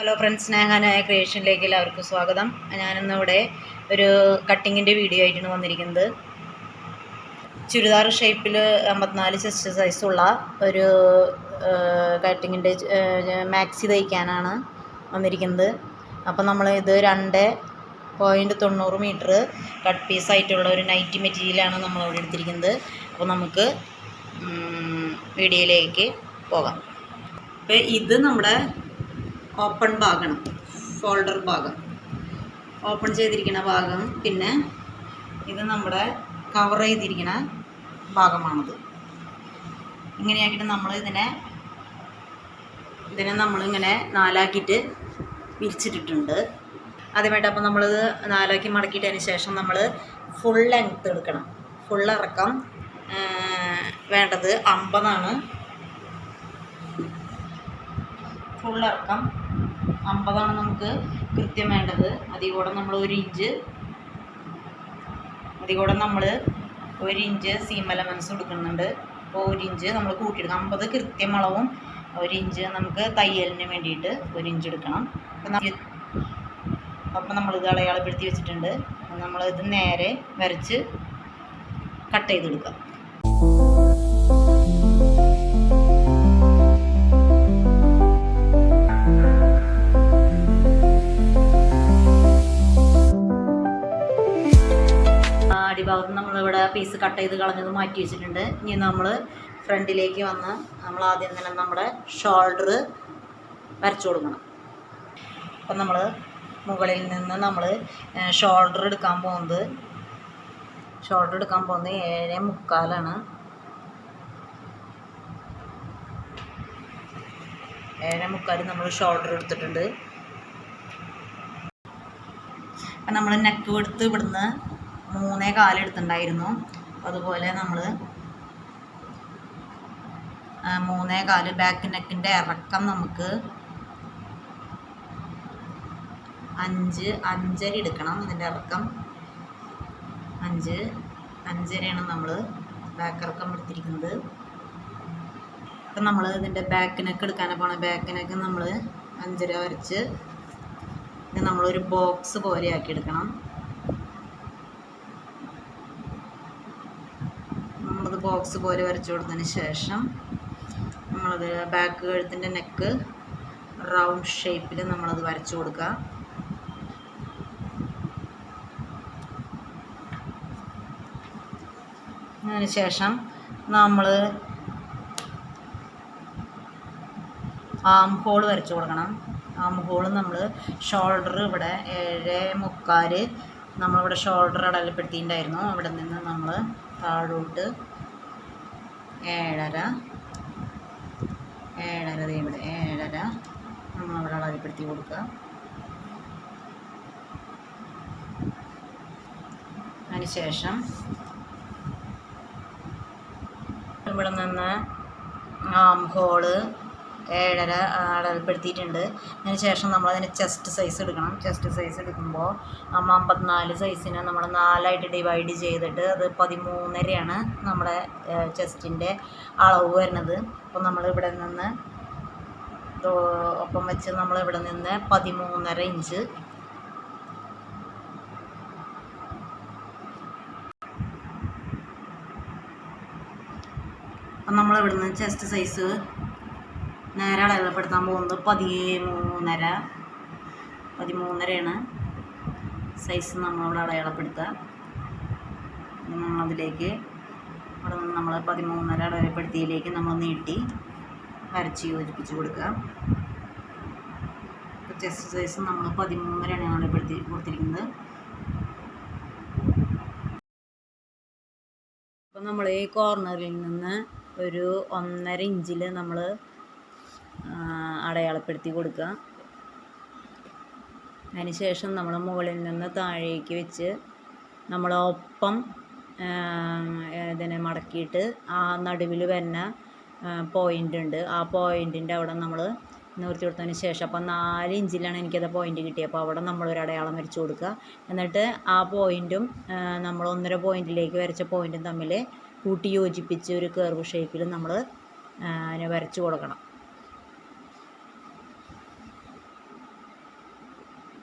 Hello friends, സ്നേഹാനായ ക്രിയേഷനിലേക്ക് എല്ലാവർക്കും സ്വാഗതം. ഞാനിന്നിവിടെ ഒരു കട്ടിങ്ങിൻ്റെ വീഡിയോ ആയിട്ടാണ് വന്നിരിക്കുന്നത്. ചുരിദാർ ഷേപ്പിൽ 54 ചെസ്റ്റ് സൈസുള്ള ഒരു കട്ടിങ്ങിൻ്റെ മാക്സി തയ്ക്കാനാണ് വന്നിരിക്കുന്നത്. അപ്പോൾ നമ്മൾ ഇത് 2.90 മീറ്റർ കട്ട് പീസായിട്ടുള്ള ഒരു നൈറ്റി മെറ്റീരിയലാണ് നമ്മളിവിടെ എടുത്തിരിക്കുന്നത്. അപ്പോൾ നമുക്ക് വീഡിയോയിലേക്ക് പോകാം. അപ്പോൾ ഇത് നമ്മുടെ ഓപ്പൺ ഭാഗമാണ്, ഷോൾഡർ ഭാഗം, ഓപ്പൺ ചെയ്തിരിക്കുന്ന ഭാഗം. പിന്നെ ഇത് നമ്മുടെ കവർ ചെയ്തിരിക്കുന്ന ഭാഗമാണിത്. ഇങ്ങനെയാക്കിയിട്ട് നമ്മൾ ഇതിനെ നമ്മളിങ്ങനെ നാലാക്കിയിട്ട് വിരിച്ചിട്ടിട്ടുണ്ട്. ആദ്യമായിട്ട് അപ്പോൾ നമ്മളിത് നാലാക്കി മടക്കിയിട്ടതിന് ശേഷം നമ്മൾ ഫുൾ ലെങ്ത്ത് എടുക്കണം. ഫുൾ ഇറക്കം വേണ്ടത് 50 ഫുൾ ഇറക്കം 50 നമുക്ക് കൃത്യം വേണ്ടത്. അതിൽ കൂടെ നമ്മൾ 1 ഇഞ്ച് സീം എലമെൻസ് കൊടുക്കുന്നുണ്ട്. അപ്പോൾ 1 ഇഞ്ച് നമ്മൾ കൂട്ടിയെടുക്കണം. 50 കൃത്യം അളവും 1 ഇഞ്ച് നമുക്ക് തയ്യലിന് വേണ്ടിയിട്ട് 1 ഇഞ്ച് എടുക്കണം. അപ്പം നമ്മളിത് അടയാളപ്പെടുത്തി വെച്ചിട്ടുണ്ട്. നമ്മളിത് നേരെ വരച്ച് കട്ട് ചെയ്തെടുക്കാം. അടിഭാഗത്ത് നമ്മളിവിടെ പീസ് കട്ട് ചെയ്ത് കളഞ്ഞത് മാറ്റി വെച്ചിട്ടുണ്ട്. ഇനി നമ്മൾ ഫ്രണ്ടിലേക്ക് വന്ന് നമ്മൾ ആദ്യം തന്നെ നമ്മുടെ ഷോൾഡർ വരച്ചു കൊടുക്കണം. അപ്പം നമ്മൾ മുകളിൽ നിന്ന് നമ്മൾ ഷോൾഡർ എടുക്കാൻ പോകുന്നത് 7.75 7.75 നമ്മൾ ഷോൾഡർ എടുത്തിട്ടുണ്ട്. അപ്പം നമ്മൾ നെക്ക് എടുത്ത് ഇവിടുന്ന് 3.25 എടുത്തിട്ടുണ്ടായിരുന്നു. അതുപോലെ നമ്മൾ 3.25 ബാക്ക് നെക്കിൻ്റെ ഇറക്കം നമുക്ക് 5.5 എടുക്കണം. ഇതിൻ്റെ ഇറക്കം 5.5 നമ്മൾ ബാക്ക് ഇറക്കം എടുത്തിരിക്കുന്നത്. അപ്പം നമ്മൾ ഇതിൻ്റെ ബാക്ക് നെക്ക് എടുക്കാനാണ് പോണത്. ബാക്ക് നെക്ക് നമ്മൾ 5.5 വരച്ച് ഇത് നമ്മളൊരു ബോക്സ് പോലെ ആക്കി എടുക്കണം. നമ്മളത് ബോക്സ് പോലെ വരച്ചു കൊടുത്തതിന് ശേഷം നമ്മളത് ബാക്ക് കഴുത്തിൻ്റെ നെക്ക് റൗണ്ട് ഷേപ്പിൽ നമ്മളത് വരച്ചു കൊടുക്കുക. അതിന് ശേഷം നമ്മൾ ആം ഹോൾ വരച്ചു കൊടുക്കണം. ആം ഹോൾ നമ്മൾ ഷോൾഡർ ഇവിടെ 7.75 നമ്മളിവിടെ ഷോൾഡർ അടയാളപ്പെടുത്തിയിട്ടുണ്ടായിരുന്നു. അവിടെ നിന്ന് നമ്മൾ താഴോട്ട് 7.5 ഇവിടെ 7.5 നമ്മളവിടെ അടയാളപ്പെടുത്തി കൊടുക്കുക. അതിനുശേഷം ഇവിടെ നിന്ന് ആം ഹോള് 7.5 അടയാളപ്പെടുത്തിയിട്ടുണ്ട്. അതിന് ശേഷം നമ്മളതിന് ചെസ്റ്റ് സൈസ് എടുക്കണം. ചെസ്റ്റ് സൈസ് എടുക്കുമ്പോൾ 54 സൈസിനെ നമ്മൾ 4 ഡിവൈഡ് ചെയ്തിട്ട് അത് 13.5 നമ്മുടെ ചെസ്റ്റിൻ്റെ അളവ് വരുന്നത്. അപ്പോൾ നമ്മളിവിടെ നിന്ന് ഒപ്പം വെച്ച് നമ്മളിവിടെ നിന്ന് 13.5 ഇഞ്ച് നമ്മളിവിടെ നിന്ന് ചെസ്റ്റ് സൈസ് നേരെ അടയാളപ്പെടുത്താൻ പോകുന്നത് 13.5 സൈസ് നമ്മളവിടെ അടയാളപ്പെടുത്തുക. നമ്മളതിലേക്ക് ഇവിടെ നിന്ന് നമ്മൾ 13.5 അടയാളപ്പെടുത്തിയിലേക്ക് നമ്മൾ നീട്ടി വരച്ച് യോജിപ്പിച്ച് കൊടുക്കുക. ചെസ്റ്റ് സൈസ് നമ്മൾ 13.5 അടയാളപ്പെടുത്തി കൊടുത്തിരിക്കുന്നത്. അപ്പം നമ്മൾ ഈ കോർണറിൽ നിന്ന് ഒരു 1.5 ഇഞ്ചിൽ നമ്മൾ അടയാളപ്പെടുത്തി കൊടുക്കുക. അതിന് ശേഷം നമ്മൾ മുകളിൽ നിന്ന് താഴേക്ക് വെച്ച് നമ്മൾ ഒപ്പം ഇതിനെ മടക്കിയിട്ട് ആ നടുവിൽ വരുന്ന പോയിൻ്റ് ഉണ്ട്. ആ പോയിൻറ്റിൻ്റെ അവിടെ നമ്മൾ നിർത്തി കൊടുത്തതിന് ശേഷം അപ്പം 4 ഇഞ്ചിലാണ് എനിക്കത് പോയിൻ്റ് കിട്ടിയത്. അപ്പോൾ അവിടെ നമ്മളൊരു അടയാളം വരച്ച് കൊടുക്കുക. എന്നിട്ട് ആ പോയിൻറ്റും നമ്മൾ 1.5 പോയിൻറ്റിലേക്ക് വരച്ച പോയിൻറ്റും തമ്മിൽ കൂട്ടി യോജിപ്പിച്ച് ഒരു കർവ് ഷേപ്പിൽ നമ്മൾ അതിനെ വരച്ച് കൊടുക്കണം.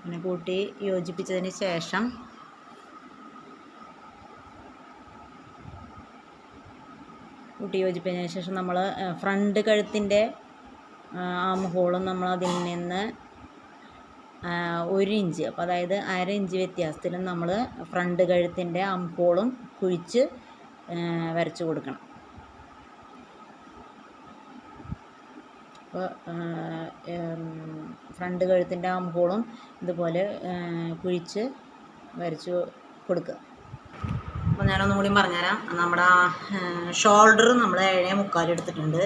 പിന്നെ കൂട്ടി യോജിപ്പിച്ചതിന് ശേഷം നമ്മൾ ഫ്രണ്ട് കഴുത്തിൻ്റെ ആം ഹോളും നമ്മൾ അതിൽ നിന്ന് 1 ഇഞ്ച്, അപ്പോൾ അതായത് 1/2 ഇഞ്ച് വ്യത്യാസത്തിൽ നമ്മൾ ഫ്രണ്ട് കഴുത്തിൻ്റെ ആം ഹോളും കുഴിച്ച് വരച്ചു കൊടുക്കണം. അപ്പോൾ ഫ്രണ്ട് കഴുത്തിൻ്റെ ആം ഹോളും ഇതുപോലെ കുഴിച്ച് വരച്ചു കൊടുക്കുക. അപ്പോൾ ഞാനൊന്നും കൂടി പറഞ്ഞുതരാം. നമ്മുടെ ഷോൾഡർ നമ്മൾ 7.75 എടുത്തിട്ടുണ്ട്.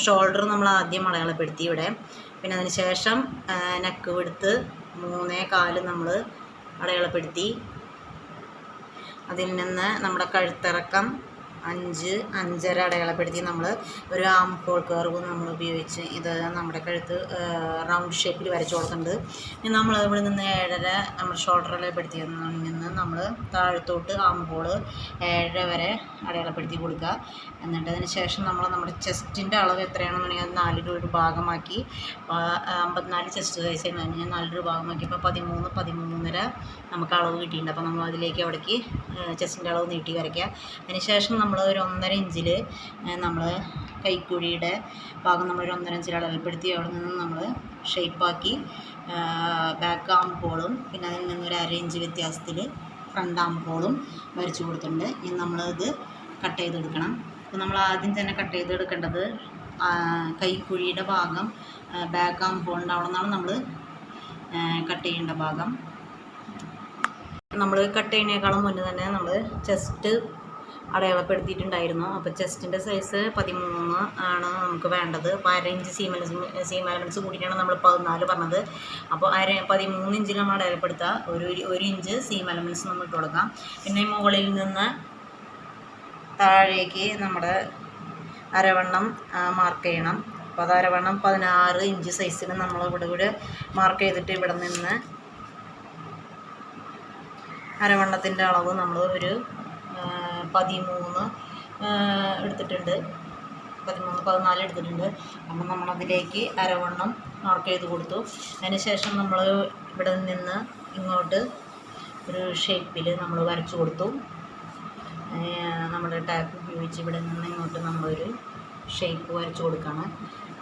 ഷോൾഡർ നമ്മൾ ആദ്യം അടയാളപ്പെടുത്തി ഇവിടെ. പിന്നെ അതിന് ശേഷം നെക്ക് വിഡ്ത്ത് 3.25 നമ്മൾ അടയാളപ്പെടുത്തി. അതിൽ നിന്ന് നമ്മുടെ കഴുത്തിറക്കം 5.5 അടയാളപ്പെടുത്തി നമ്മൾ ഒരു ആം ഹോൾ കർവ് നമ്മൾ ഉപയോഗിച്ച് ഇത് നമ്മുടെ കഴുത്ത് റൗണ്ട് ഷേപ്പിൽ വരച്ചു കൊടുക്കുന്നുണ്ട്. ഇനി നമ്മൾ ഇവിടെ നിന്ന് 7.5 നമ്മൾ ഷോൾഡർ അടയാളപ്പെടുത്തിയതിൽ നിന്ന് നമ്മൾ താഴത്തോട്ട് ആം ഹോൾ 7.5 വരെ അടയാളപ്പെടുത്തി കൊടുക്കുക. എന്നിട്ട് അതിന് ശേഷം നമ്മൾ നമ്മുടെ ചെസ്റ്റിൻ്റെ അളവ് എത്രയാണെന്നുണ്ടെങ്കിൽ അത് 4 ഭാഗമാക്കി 54 ചെസ്റ്റ് സൈസ് കഴിഞ്ഞാൽ 4 ഭാഗമാക്കിയപ്പോൾ 13.5 നമുക്ക് അളവ് കിട്ടിയിട്ടുണ്ട്. അപ്പോൾ നമ്മൾ അതിലേക്ക് അവിടേക്ക് ചെസ്റ്റിൻ്റെ അളവ് നീട്ടി വരയ്ക്കുക. അതിന് ശേഷം നമ്മൾ ഒരു 1.5 ഇഞ്ചിൽ നമ്മൾ കൈക്കുഴിയുടെ ഭാഗം നമ്മൾ ഒരു 1.5 ഇഞ്ചിൽ അടയാളപ്പെടുത്തി അവിടെ നിന്ന് നമ്മൾ ഷേപ്പാക്കി ബാക്ക് ആം ഹോളും പിന്നെ അതിൽ നിന്നൊരു 1/2 ഇഞ്ച് വ്യത്യാസത്തിൽ ഫ്രണ്ട് ആം ഹോളും വരച്ചു കൊടുത്തിട്ടുണ്ട്. ഇനി നമ്മളത് കട്ട് ചെയ്തെടുക്കണം. അപ്പോൾ നമ്മൾ ആദ്യം തന്നെ കട്ട് ചെയ്തെടുക്കേണ്ടത് കൈക്കുഴിയുടെ ഭാഗം ബാക്ക് ആം ഹോളിൻ്റെ അവിടെ നിന്നാണ് നമ്മൾ കട്ട് ചെയ്യേണ്ട ഭാഗം. നമ്മൾ കട്ട് ചെയ്യുന്നതിനേക്കാളും മുന്നേ തന്നെ നമ്മൾ ചെസ്റ്റ് അടയാളപ്പെടുത്തിയിട്ടുണ്ടായിരുന്നു. അപ്പോൾ ചെസ്റ്റിൻ്റെ സൈസ് 13 ആണ് നമുക്ക് വേണ്ടത്. അപ്പോൾ 1/2 ഇഞ്ച് സീം എലമെൻറ്റ്സ് കൂട്ടിയിട്ടാണ് നമ്മൾ 14 പറഞ്ഞത്. അപ്പോൾ 13 ഇഞ്ചിൽ നമ്മൾ അടയാളപ്പെടുത്തുക. ഒരു ഇഞ്ച് സീം എലമെൻറ്റ്സ് നമ്മൾ ഇട്ട് കൊടുക്കാം. പിന്നെ മുകളിൽ നിന്ന് താഴേക്ക് നമ്മുടെ അരവണ്ണം മാർക്ക് ചെയ്യണം. അപ്പോൾ അത് അരവണ്ണം 16 ഇഞ്ച് സൈസിൽ നമ്മൾ ഇവിടെ മാർക്ക് ചെയ്തിട്ട് ഇവിടെ നിന്ന് അരവണ്ണത്തിൻ്റെ അളവ് നമ്മൾ ഒരു 13 എടുത്തിട്ടുണ്ട്. 14 എടുത്തിട്ടുണ്ട്. അപ്പം നമ്മളതിലേക്ക് അരവണ്ണം മാർക്ക് ചെയ്ത് കൊടുത്തു. അതിന് ശേഷം നമ്മൾ ഇവിടെ നിന്ന് ഇങ്ങോട്ട് ഒരു ഷേപ്പിൽ നമ്മൾ വരച്ചു കൊടുത്തു. നമ്മുടെ ടാപ്പ് ഉപയോഗിച്ച് ഇവിടെ നിന്ന് ഇങ്ങോട്ട് നമ്മളൊരു ഷേപ്പ് വരച്ചു കൊടുക്കണം.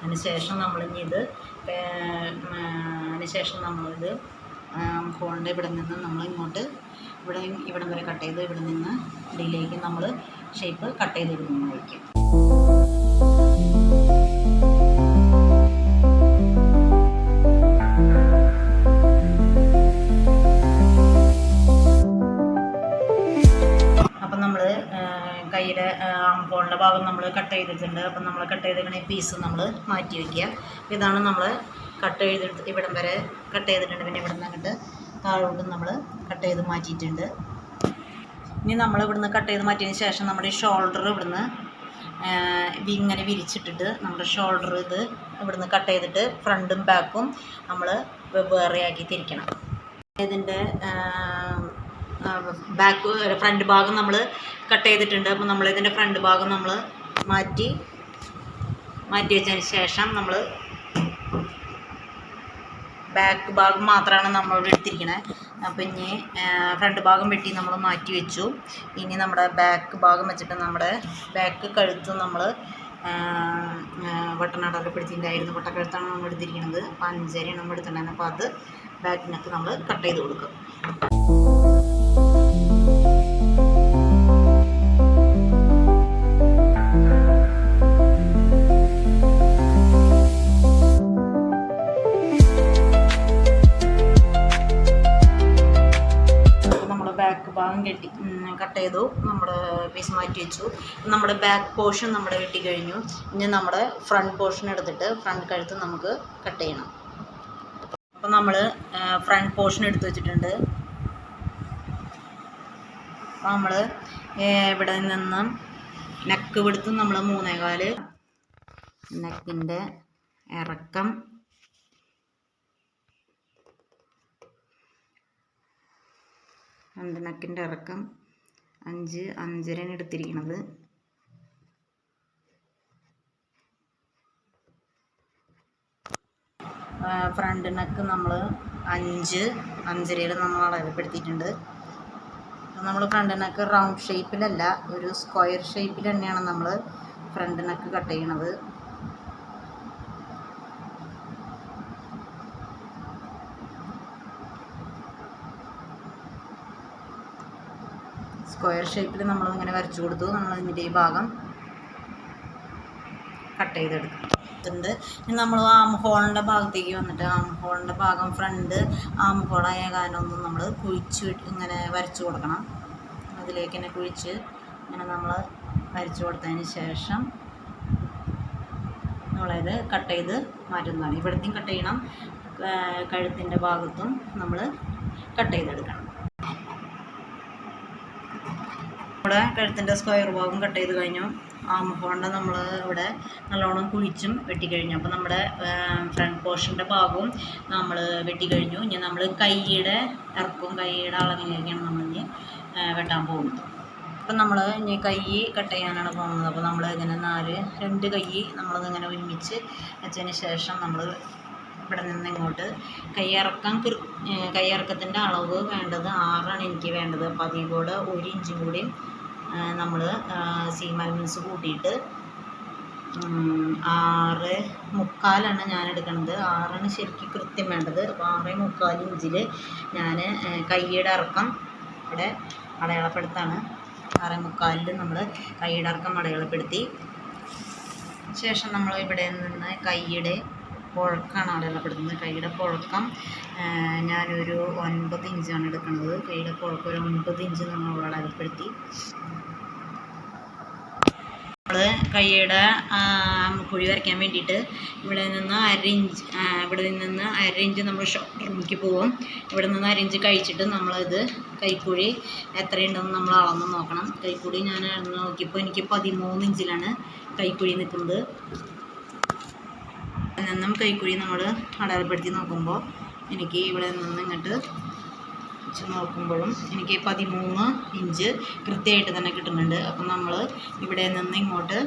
അതിന് ശേഷം നമ്മളിത് ഹോളിൻ്റെ ഇവിടെ നിന്ന് നമ്മൾ ഇങ്ങോട്ട് ഇവിടം വരെ കട്ട് ചെയ്ത് ഇവിടെ നിന്ന് ഇടയിലേക്ക് നമ്മൾ ഷേപ്പ് കട്ട് ചെയ്തിടുന്നതായിരിക്കും. അപ്പം നമ്മൾ കയ്യുടെ ഹോളിൻ്റെ ഭാഗം നമ്മൾ കട്ട് ചെയ്തിട്ടുണ്ട്. അപ്പം നമ്മൾ കട്ട് ചെയ്തിരിക്കുന്ന പീസ് നമ്മൾ മാറ്റി വയ്ക്കുക. ഇതാണ് നമ്മൾ കട്ട് ചെയ്തെടുത്ത് ഇവിടം വരെ കട്ട് ചെയ്തിട്ടുണ്ട്. പിന്നെ ഇവിടെ നിന്ന് അങ്ങോട്ട് താഴോട്ട് നമ്മൾ കട്ട് ചെയ്ത് മാറ്റിയിട്ടുണ്ട്. ഇനി നമ്മൾ ഇവിടുന്ന് കട്ട് ചെയ്ത് മാറ്റിയതിന് ശേഷം നമ്മുടെ ഈ ഷോൾഡർ ഇവിടുന്ന് ഇങ്ങനെ വിരിച്ചിട്ടിട്ട് നമ്മുടെ ഷോൾഡർ ഇവിടുന്ന് കട്ട് ചെയ്തിട്ട് ഫ്രണ്ടും ബാക്കും നമ്മൾ വെവ്വേറെയാക്കി തിരിക്കണം. ഇതിൻ്റെ ഫ്രണ്ട് ഭാഗം നമ്മൾ കട്ട് ചെയ്തിട്ടുണ്ട്. അപ്പോൾ നമ്മളിതിൻ്റെ ഫ്രണ്ട് ഭാഗം നമ്മൾ മാറ്റി വെച്ചതിന് ശേഷം നമ്മൾ ബാക്ക് ഭാഗം മാത്രമാണ് നമ്മളിവിടെ എടുത്തിരിക്കുന്നത്. അപ്പോൾ ഇനി ഫ്രണ്ട് ഭാഗം വെട്ടി നമ്മൾ മാറ്റി വെച്ചു. ഇനി നമ്മുടെ ബാക്ക് ഭാഗം വെച്ചിട്ട് നമ്മുടെ ബാക്ക് കഴുത്ത് നമ്മൾ വട്ടനടക്കപ്പെടുത്തിയിട്ടുണ്ടായിരുന്നു. വട്ടക്കഴുത്താണ് നമ്മൾ എടുത്തിരിക്കുന്നത്. അപ്പോൾ 5.5 നമ്മൾ എടുത്തിട്ടുണ്ടായിരുന്നു. അപ്പോൾ അത് ബാക്കിനൊക്കെ നമ്മൾ കട്ട് ചെയ്ത് കൊടുക്കും. ഭാഗം കട്ട് ചെയ്തു. നമ്മുടെ പീസ് മാറ്റി വെച്ചു. നമ്മുടെ ബാക്ക് പോർഷൻ നമ്മുടെ വെട്ടി കഴിഞ്ഞു. ഇനി നമ്മുടെ ഫ്രണ്ട് പോർഷൻ എടുത്തിട്ട് ഫ്രണ്ട് കഴുത്ത് നമുക്ക് കട്ട് ചെയ്യണം. അപ്പോൾ നമ്മൾ ഫ്രണ്ട് പോർഷൻ എടുത്ത് വെച്ചിട്ടുണ്ട്. അപ്പോൾ നമ്മൾ ഇവിടെ നിന്നും നെക്ക് വിടുത്ത് നമ്മൾ 3.25 നെക്കിൻ്റെ ഇറക്കം നെക്കിൻ്റെ ഇറക്കം 5.5 എടുത്തിരിക്കുന്നത്. ഫ്രണ്ട് നെക്ക് നമ്മൾ 5.5 നമ്മൾ അളവപ്പെടുത്തിയിട്ടുണ്ട്. നമ്മൾ ഫ്രണ്ട് നെക്ക് റൗണ്ട് ഷേപ്പിലല്ല, ഒരു സ്ക്വയർ ഷേപ്പിൽ തന്നെയാണ് നമ്മൾ ഫ്രണ്ട് നെക്ക് കട്ട് ചെയ്യണത്. സ്ക്വയർ ഷേപ്പിൽ നമ്മളിങ്ങനെ വരച്ചു കൊടുത്തു. നമ്മൾ ഇതിൻ്റെ ഈ ഭാഗം കട്ട് ചെയ്തെടുക്കുന്നുണ്ട്. ഇനി നമ്മൾ ആം ഹോളിൻ്റെ ഭാഗത്തേക്ക് വന്നിട്ട് ആം ഹോളിൻ്റെ ഭാഗം ഫ്രണ്ട് ആം ഹോളായ കാരണമൊന്നും നമ്മൾ കുഴിച്ച് ഇങ്ങനെ വരച്ചു കൊടുക്കണം. അതിലേക്ക് തന്നെ കുഴിച്ച് ഇങ്ങനെ നമ്മൾ വരച്ചു കൊടുത്തതിന് ശേഷം നമ്മളത് കട്ട് ചെയ്ത് മാറ്റുന്നതാണ്. ഇവിടത്തെയും കട്ട് ചെയ്യണം, കഴുത്തിൻ്റെ ഭാഗത്തും നമ്മൾ കട്ട് ചെയ്തെടുക്കണം. ഇവിടെ കഴുത്തിൻ്റെ സ്ക്വയർ ഭാഗം കട്ട് ചെയ്ത് കഴിഞ്ഞു. ആം ഹോളിൻ്റെ നമ്മൾ ഇവിടെ നല്ലോണം കുഴിച്ചും വെട്ടിക്കഴിഞ്ഞു. അപ്പോൾ നമ്മുടെ ഫ്രണ്ട് പോർഷൻ്റെ ഭാഗവും നമ്മൾ വെട്ടിക്കഴിഞ്ഞു. ഇനി നമ്മൾ കൈയുടെ ഇറക്കവും കൈയുടെ അളവിലേക്കാണ് നമ്മളിനി വെട്ടാൻ പോകുന്നത്. അപ്പം നമ്മൾ ഇനി കൈ കട്ട് ചെയ്യാനാണ് പോകുന്നത്. അപ്പോൾ നമ്മൾ ഇങ്ങനെ 2 കൈ നമ്മളതിങ്ങനെ ഒരുമിച്ച് വെച്ചതിന് ശേഷം നമ്മൾ ഇവിടെ നിന്ന് ഇങ്ങോട്ട് കൈയിറക്കത്തിൻ്റെ അളവ് വേണ്ടത് 6 എനിക്ക് വേണ്ടത്. അപ്പോൾ അതിൽ കൂടെ 1 ഇഞ്ചും കൂടി നമ്മൾ സീം അലവൻസ് കൂട്ടിയിട്ട് 6.25 ഞാൻ എടുക്കുന്നത്. 6 ശരിക്കും കൃത്യം വേണ്ടത്. അപ്പോൾ 6.25 ഇഞ്ചിൽ ഞാൻ കൈയുടെ ഇറക്കം ഇവിടെ അടയാളപ്പെടുത്താണ്. 6.25 നമ്മൾ കൈയുടെ ഇറക്കം അടയാളപ്പെടുത്തി ശേഷം നമ്മൾ ഇവിടെ നിന്ന് കൈയുടെ പുഴക്കാണ് അടയാളപ്പെടുത്തുന്നത്. കൈയുടെ പുഴക്കം ഞാനൊരു 9 ഇഞ്ചാണ് എടുക്കുന്നത്. കൈയുടെ പുഴക്കം ഒരു 9 ഇഞ്ച് നമ്മൾ അടയാളപ്പെടുത്തി. നമ്മൾ കൈയുടെ കുഴി വരയ്ക്കാൻ വേണ്ടിയിട്ട് ഇവിടെ നിന്ന് 1/2 ഇഞ്ച് നമ്മൾ ഷോൾഡറിലേക്ക് പോകും. ഇവിടെ നിന്ന് 1/2 ഇഞ്ച് കഴിച്ചിട്ട് നമ്മളിത് കൈക്കുഴി എത്രയുണ്ടെന്ന് നമ്മൾ അളന്ന് നോക്കണം. കൈക്കുഴി ഞാൻ നോക്കിയപ്പോൾ എനിക്ക് 13 ഇഞ്ചിലാണ് കൈക്കുഴി നിൽക്കുന്നത്. നിന്നും കൈക്കുഴി നമ്മൾ അടയാളപ്പെടുത്തി നോക്കുമ്പോൾ എനിക്ക് ഇവിടെ നിന്ന് ഇങ്ങോട്ട് നോക്കുമ്പോഴും എനിക്ക് 13 ഇഞ്ച് കൃത്യമായിട്ട് തന്നെ കിട്ടുന്നുണ്ട്. അപ്പം നമ്മൾ ഇവിടെ നിന്ന് ഇങ്ങോട്ട്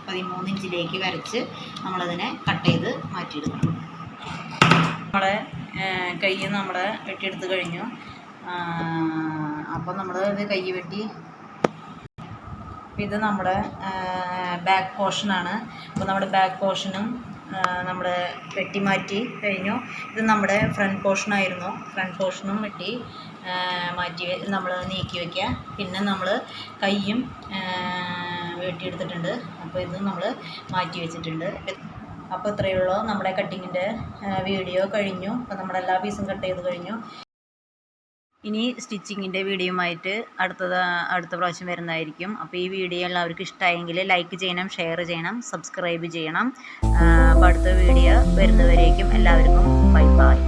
13 ഇഞ്ചിലേക്ക് വരച്ച് നമ്മളതിനെ കട്ട് ചെയ്ത് മാറ്റിയെടുക്കണം. നമ്മളെ കൈ നമ്മുടെ വെട്ടിയെടുത്ത് കഴിഞ്ഞു. അപ്പോൾ നമ്മൾ ഇത് കൈ വെട്ടി. ഇത് നമ്മുടെ ബാക്ക് പോർഷനാണ്. അപ്പോൾ നമ്മുടെ ബാക്ക് പോർഷനും നമ്മുടെ വെട്ടി മാറ്റി കഴിഞ്ഞു. ഇത് നമ്മുടെ ഫ്രണ്ട് പോർഷനായിരുന്നു. ഫ്രണ്ട് പോർഷനും വെട്ടി മാറ്റി നമ്മൾ നീക്കി വയ്ക്കുക. പിന്നെ നമ്മൾ കൈയും വെട്ടിയെടുത്തിട്ടുണ്ട്. അപ്പോൾ ഇത് നമ്മൾ മാറ്റി വെച്ചിട്ടുണ്ട്. അപ്പോൾ ഇത്രയേ ഉള്ളൂ. നമ്മുടെ കട്ടിങ്ങിൻ്റെ വീഡിയോ കഴിഞ്ഞു. അപ്പോൾ നമ്മുടെ എല്ലാ പീസും കട്ട് ചെയ്ത് കഴിഞ്ഞു. ഇനി സ്റ്റിച്ചിങ്ങിൻ്റെ വീഡിയോയുമായിട്ട് അടുത്ത പ്രാവശ്യം വരുന്നതായിരിക്കും. അപ്പോൾ ഈ വീഡിയോ എല്ലാവർക്കും ഇഷ്ടമായെങ്കിൽ ലൈക്ക് ചെയ്യണം, ഷെയർ ചെയ്യണം, സബ്സ്ക്രൈബ് ചെയ്യണം. അപ്പോൾ അടുത്ത വീഡിയോ വരുന്നവരേക്കും എല്ലാവർക്കും ബൈ ബൈ.